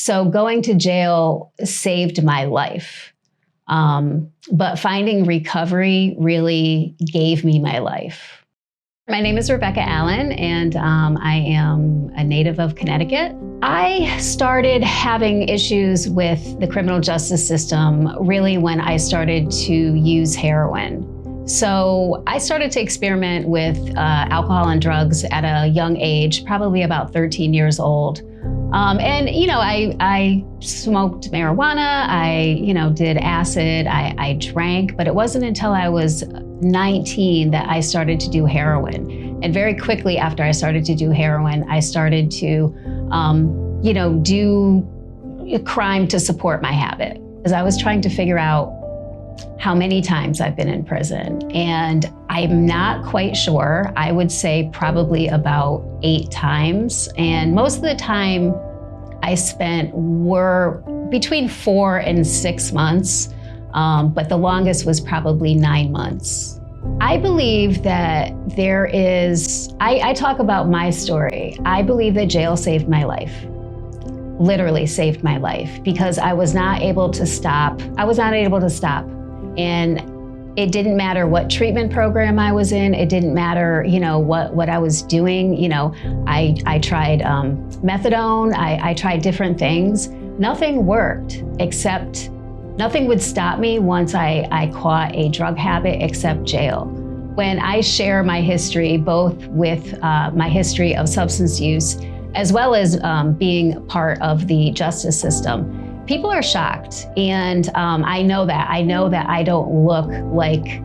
So going to jail saved my life. But finding recovery really gave me my life. My name is Rebecca Allen, and I am a native of Connecticut. I started having issues with the criminal justice system really when I started to use heroin. So I started to experiment with alcohol and drugs at a young age, probably about 13 years old. And I smoked marijuana, I did acid, I drank, but it wasn't until I was 19 that I started to do heroin. And very quickly after I started to do heroin, I started to, do a crime to support my habit. As I was trying to figure out how many times I've been in prison, and I'm not quite sure. I would say probably about 8 times. And most of the time I spent were between 4 and 6 months, but the longest was probably 9 months. I believe that there is, I talk about my story. I believe that jail saved my life. Literally saved my life, because I was not able to stop. And it didn't matter what treatment program I was in. It didn't matter, what I was doing. I tried methadone. I tried different things. Nothing worked, except nothing would stop me once I caught a drug habit except jail. When I share my history, both with my history of substance use, as well as being part of the justice system, people are shocked, and I know that. I know that I don't look like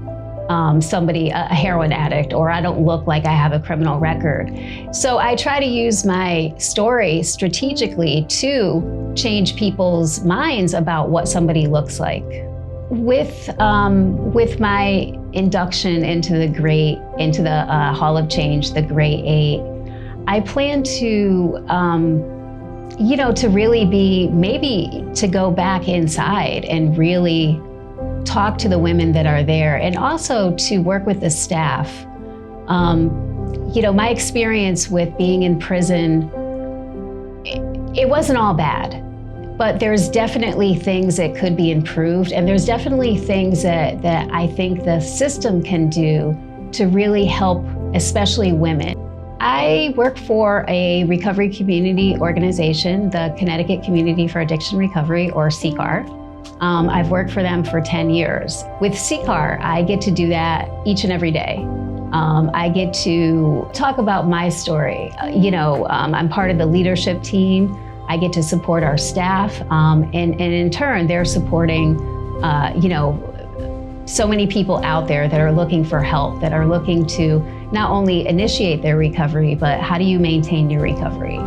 somebody, a heroin addict, or I don't look like I have a criminal record. So I try to use my story strategically to change people's minds about what somebody looks like. With my induction into the Hall of Change, the Great 8, I plan to to really maybe to go back inside and really talk to the women that are there, and also to work with the staff. My experience with being in prison, it wasn't all bad, but there's definitely things that could be improved, and there's definitely things that I think the system can do to really help, especially women. I work for a recovery community organization, the Connecticut Community for Addiction Recovery, or CCAR. I've worked for them for 10 years. With CCAR, I get to do that each and every day. I get to talk about my story. I'm part of the leadership team. I get to support our staff, and in turn, they're supporting, so many people out there that are looking for help, that are looking to not only initiate their recovery, but how do you maintain your recovery?